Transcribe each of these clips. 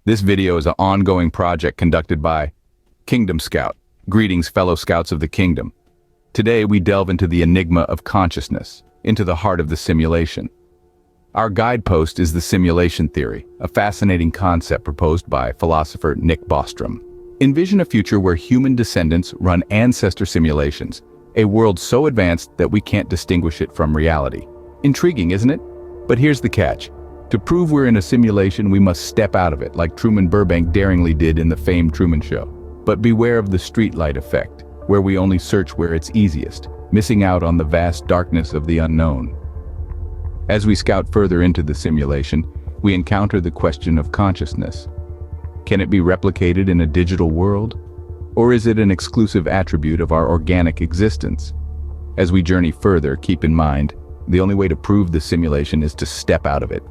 This video is an ongoing project conducted by Kingdom Scout. Greetings, fellow scouts of the kingdom. Today we delve into the enigma of consciousness, into the heart of the simulation. Our guidepost is the simulation theory, a fascinating concept proposed by philosopher Nick Bostrom. Envision a future where human descendants run ancestor simulations, a world so advanced that we can't distinguish it from reality. Intriguing, isn't it? But here's the catch. To prove we're in a simulation, we must step out of it, like Truman Burbank daringly did in the famed Truman Show. But beware of the streetlight effect, where we only search where it's easiest, missing out on the vast darkness of the unknown. As we scout further into the simulation, we encounter the question of consciousness. Can it be replicated in a digital world? Or is it an exclusive attribute of our organic existence? As we journey further, keep in mind, the only way to prove the simulation is to step out of it.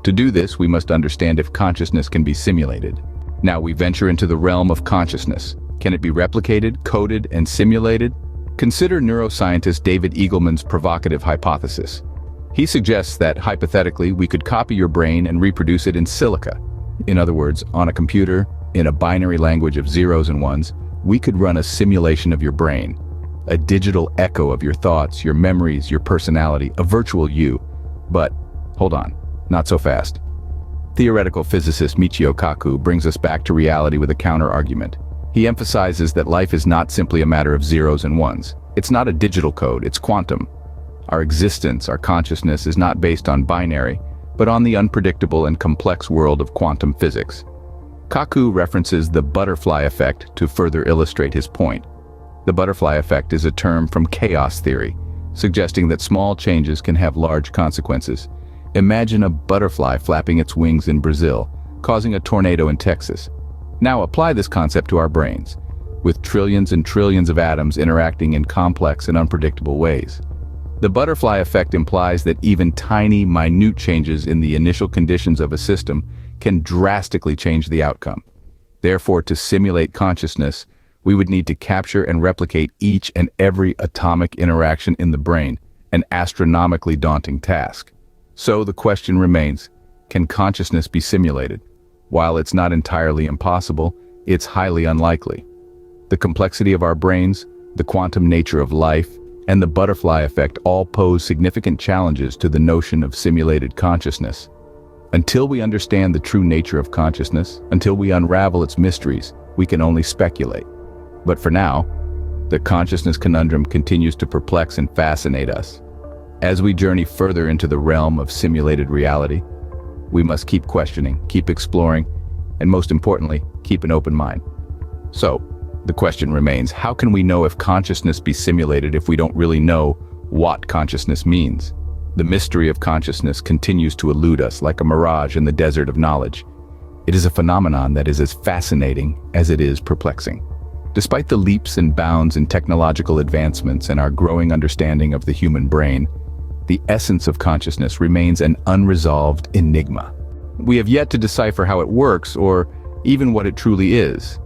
To do this, we must understand if consciousness can be simulated. Now we venture into the realm of consciousness. Can it be replicated, coded, and simulated? Consider neuroscientist David Eagleman's provocative hypothesis. He suggests that, hypothetically, we could copy your brain and reproduce it in silica. In other words, on a computer, in a binary language of zeros and ones, we could run a simulation of your brain. A digital echo of your thoughts, your memories, your personality, a virtual you. But, hold on. Not so fast. Theoretical physicist Michio Kaku brings us back to reality with a counter-argument. He emphasizes that life is not simply a matter of zeros and ones. It's not a digital code, it's quantum. Our existence, our consciousness, is not based on binary, but on the unpredictable and complex world of quantum physics. Kaku references the butterfly effect to further illustrate his point. The butterfly effect is a term from chaos theory, suggesting that small changes can have large consequences. Imagine a butterfly flapping its wings in Brazil, causing a tornado in Texas. Now apply this concept to our brains, with trillions and trillions of atoms interacting in complex and unpredictable ways. The butterfly effect implies that even tiny, minute changes in the initial conditions of a system can drastically change the outcome. Therefore, to simulate consciousness, we would need to capture and replicate each and every atomic interaction in the brain, an astronomically daunting task. So the question remains, can consciousness be simulated? While it's not entirely impossible, it's highly unlikely. The complexity of our brains, the quantum nature of life, and the butterfly effect all pose significant challenges to the notion of simulated consciousness. Until we understand the true nature of consciousness, until we unravel its mysteries, we can only speculate. But for now, the consciousness conundrum continues to perplex and fascinate us. As we journey further into the realm of simulated reality, we must keep questioning, keep exploring, and most importantly, keep an open mind. So, the question remains, how can we know if consciousness be simulated if we don't really know what consciousness means? The mystery of consciousness continues to elude us like a mirage in the desert of knowledge. It is a phenomenon that is as fascinating as it is perplexing. Despite the leaps and bounds in technological advancements and our growing understanding of the human brain, the essence of consciousness remains an unresolved enigma. We have yet to decipher how it works or even what it truly is.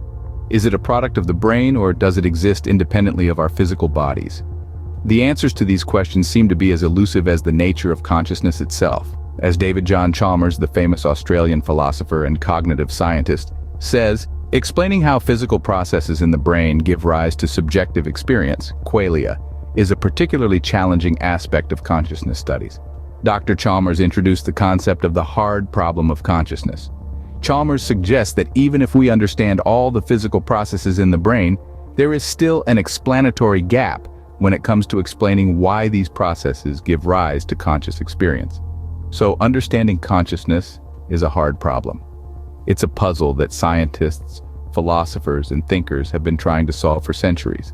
Is it a product of the brain or does it exist independently of our physical bodies? The answers to these questions seem to be as elusive as the nature of consciousness itself. As David John Chalmers, the famous Australian philosopher and cognitive scientist, says, explaining how physical processes in the brain give rise to subjective experience, qualia, is a particularly challenging aspect of consciousness studies. Dr. Chalmers introduced the concept of the hard problem of consciousness. Chalmers suggests that even if we understand all the physical processes in the brain, there is still an explanatory gap when it comes to explaining why these processes give rise to conscious experience. So understanding consciousness is a hard problem. It's a puzzle that scientists, philosophers, and thinkers have been trying to solve for centuries.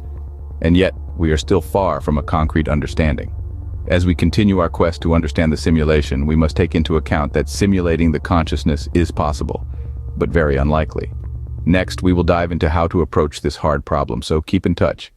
And yet, we are still far from a concrete understanding. As we continue our quest to understand the simulation, we must take into account that simulating the consciousness is possible, but very unlikely. Next, we will dive into how to approach this hard problem, so keep in touch.